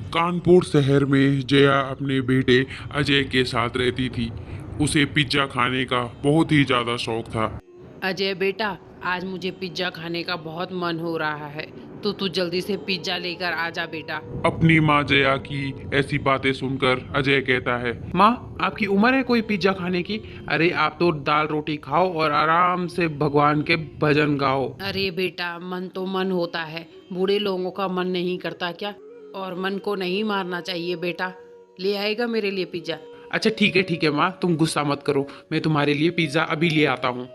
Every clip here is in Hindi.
कानपुर शहर में जया अपने बेटे अजय के साथ रहती थी। उसे पिज्ज़ा खाने का बहुत ही ज़्यादा शौक था। अजय बेटा, आज मुझे पिज्ज़ा खाने का बहुत मन हो रहा है। तो तू जल्दी से पिज्ज़ा लेकर आ जा बेटा। अपनी माँ जया की ऐसी बातें सुनकर अजय कहता है, माँ, आपकी उम्र है कोई पिज्ज़ा खाने की? अरे आप तो दाल रोटी खाओ और आराम से भगवान के भजन गाओ। अरे बेटा, मन तो मन होता है, बूढ़े लोगों का मन नहीं करता क्या? और मन को नहीं मारना चाहिए बेटा। ले आएगा मेरे लिए पिज्ज़ा? अच्छा ठीक है माँ, तुम गुस्सा मत करो, मैं तुम्हारे लिए पिज्ज़ा अभी ले आता हूँ।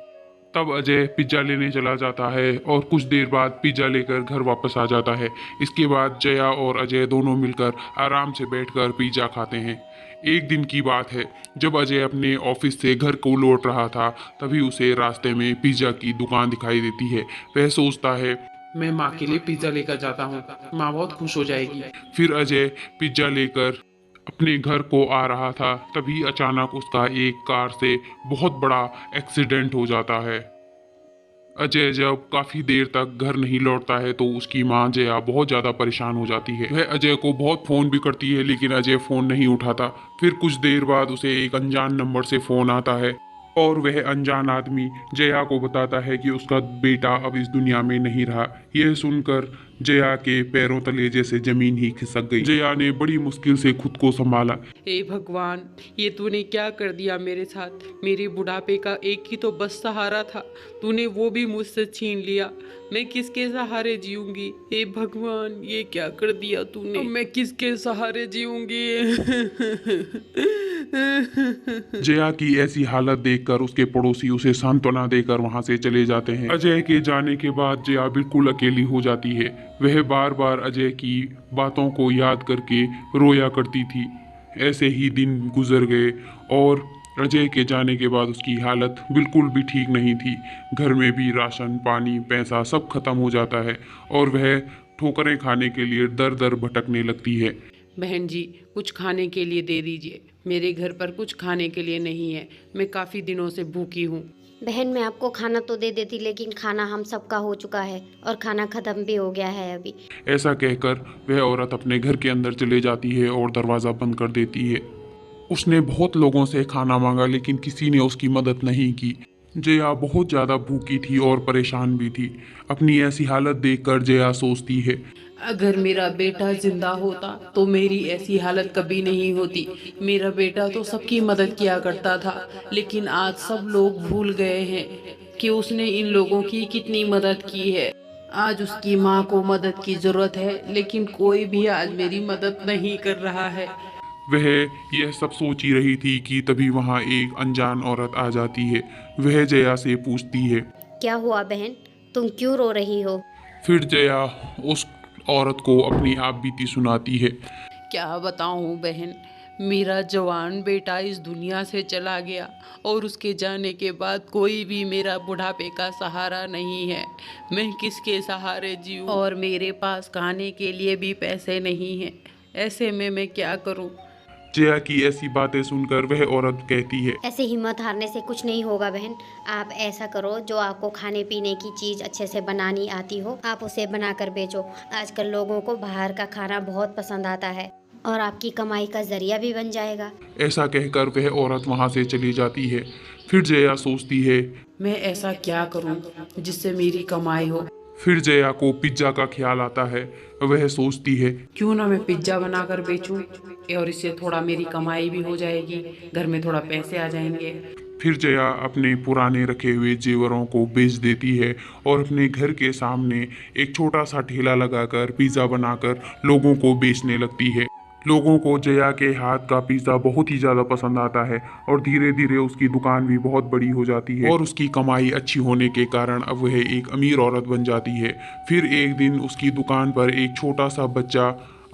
तब अजय पिज्ज़ा लेने चला जाता है और कुछ देर बाद पिज्ज़ा लेकर घर वापस आ जाता है। इसके बाद जया और अजय दोनों मिलकर आराम से बैठकर पिज्ज़ा खाते हैं। एक दिन की बात है, जब अजय अपने ऑफिस से घर को लौट रहा था, तभी उसे रास्ते में पिज्ज़ा की दुकान दिखाई देती है। वह सोचता है, मैं माँ के लिए पिज्ज़ा लेकर जाता हूँ, माँ बहुत खुश हो जाएगी। फिर अजय पिज्ज़ा लेकर अपने घर को आ रहा था, तभी अचानक उसका एक कार से बहुत बड़ा एक्सीडेंट हो जाता है। अजय जब काफी देर तक घर नहीं लौटता है तो उसकी माँ जया बहुत ज्यादा परेशान हो जाती है। वह अजय को बहुत फोन भी करती है लेकिन अजय फोन नहीं उठाता। फिर कुछ देर बाद उसे एक अनजान नंबर से फोन आता है और वह अनजान आदमी जया को बताता है कि उसका बेटा अब इस दुनिया में नहीं रहा। यह सुनकर जया के पैरों तले जैसे जमीन ही खिसक गई। जया ने बड़ी मुश्किल से खुद को संभाला। हे भगवान, ये तूने क्या कर दिया मेरे साथ? मेरे बुढ़ापे का एक ही तो बस सहारा था, तूने वो भी मुझसे छीन लिया। मैं किसके सहारे जीऊंगी? हे भगवान, ये क्या कर दिया तूने? अब मैं किसके सहारे जीऊंगी? जया की ऐसी हालत देखकर उसके पड़ोसी उसे सांत्वना देकर वहां से चले जाते हैं। अजय के जाने के बाद जया बिल्कुल अकेली हो जाती है। वह बार बार अजय की बातों को याद करके रोया करती थी। ऐसे ही दिन गुजर गए और अजय के जाने के बाद उसकी हालत बिल्कुल भी ठीक नहीं थी। घर में भी राशन पानी पैसा सब खत्म हो जाता है और वह ठोकरें खाने के लिए दर दर भटकने लगती है। बहन जी, कुछ खाने के लिए दे दीजिए। मेरे घर पर कुछ खाने के लिए नहीं है। मैं काफ़ी दिनों से भूखी हूँ। बहन, मैं आपको खाना तो दे देती, लेकिन खाना हम सबका हो चुका है और खाना खत्म भी हो गया है अभी। ऐसा कहकर वह औरत अपने घर के अंदर चले जाती है और दरवाज़ा बंद कर देती है। उसने बहुत लोगों से खाना मांगा लेकिन किसी ने उसकी मदद नहीं की। जया बहुत ज़्यादा भूखी थी और परेशान भी थी। अपनी ऐसी हालत देखकर जया सोचती है, अगर मेरा बेटा जिंदा होता तो मेरी ऐसी हालत कभी नहीं होती। मेरा बेटा तो सबकी मदद किया करता था, लेकिन आज सब लोग भूल गए हैं कि उसने इन लोगों की कितनी मदद की है। आज उसकी माँ को मदद की जरूरत है, लेकिन कोई भी आज मेरी मदद नहीं कर रहा है। वह यह सब सोच ही रही थी कि तभी वहाँ एक अनजान औरत आ जाती है। वह जया से पूछती है। क्या हुआ बहन, तुम क्यों रो रही हो? फिर जया उस औरत को अपनी आप बीती सुनाती है। क्या बताऊं बहन, मेरा जवान बेटा इस दुनिया से चला गया और उसके जाने के बाद कोई भी मेरा बुढ़ापे का सहारा नहीं है। मैं किसके सहारे जीऊं? और मेरे पास खाने के लिए भी पैसे नहीं हैं। ऐसे में मैं क्या करूं? जया की ऐसी बातें सुनकर वह औरत कहती है, ऐसे हिम्मत हारने से कुछ नहीं होगा बहन। आप ऐसा करो, जो आपको खाने पीने की चीज़ अच्छे से बनानी आती हो, आप उसे बनाकर बेचो। आजकल लोगों को बाहर का खाना बहुत पसंद आता है और आपकी कमाई का जरिया भी बन जाएगा। ऐसा कहकर वह औरत वहां से चली जाती है। फिर जया सोचती है। मैं ऐसा क्या करूं जिससे मेरी कमाई हो? फिर जया को पिज्जा का ख्याल आता है। वह सोचती है, क्यों ना मैं पिज्ज़ा बनाकर बेचूं और इससे थोड़ा मेरी कमाई भी हो जाएगी, घर में थोड़ा पैसे आ जाएंगे। फिर जया अपने पुराने रखे हुए जेवरों को बेच देती है और अपने घर के सामने एक छोटा सा ठेला लगाकर पिज्ज़ा बनाकर लोगों को बेचने लगती है। लोगों को जया के हाथ का पिज़्ज़ा बहुत ही ज़्यादा पसंद आता है और धीरे धीरे उसकी दुकान भी बहुत बड़ी हो जाती है और उसकी कमाई अच्छी होने के कारण अब वह एक अमीर औरत बन जाती है। फिर एक दिन उसकी दुकान पर एक छोटा सा बच्चा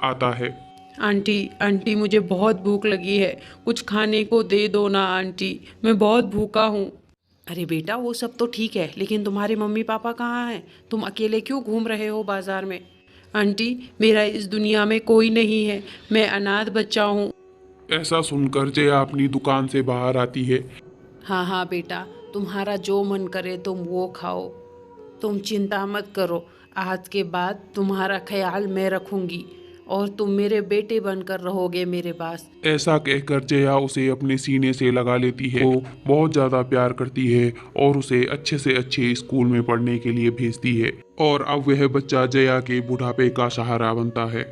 आता है। आंटी, आंटी, मुझे बहुत भूख लगी है, कुछ खाने को दे दो ना आंटी, मैं बहुत भूखा हूँ। अरे बेटा, वो सब तो ठीक है, लेकिन तुम्हारे मम्मी पापा कहाँ हैं? तुम अकेले क्यों घूम रहे हो बाजार में? आंटी, मेरा इस दुनिया में कोई नहीं है, मैं अनाथ बच्चा हूँ। ऐसा सुनकर जया अपनी दुकान से बाहर आती है। हाँ हाँ बेटा, तुम्हारा जो मन करे तुम वो खाओ। तुम चिंता मत करो, आज के बाद तुम्हारा ख्याल मैं रखूंगी और तुम मेरे बेटे बनकर रहोगे मेरे पास। ऐसा कहकर जया उसे अपने सीने से लगा लेती है। वो बहुत ज़्यादा प्यार करती है और उसे अच्छे से अच्छे स्कूल में पढ़ने के लिए भेजती है और अब वह बच्चा जया के बुढ़ापे का सहारा बनता है।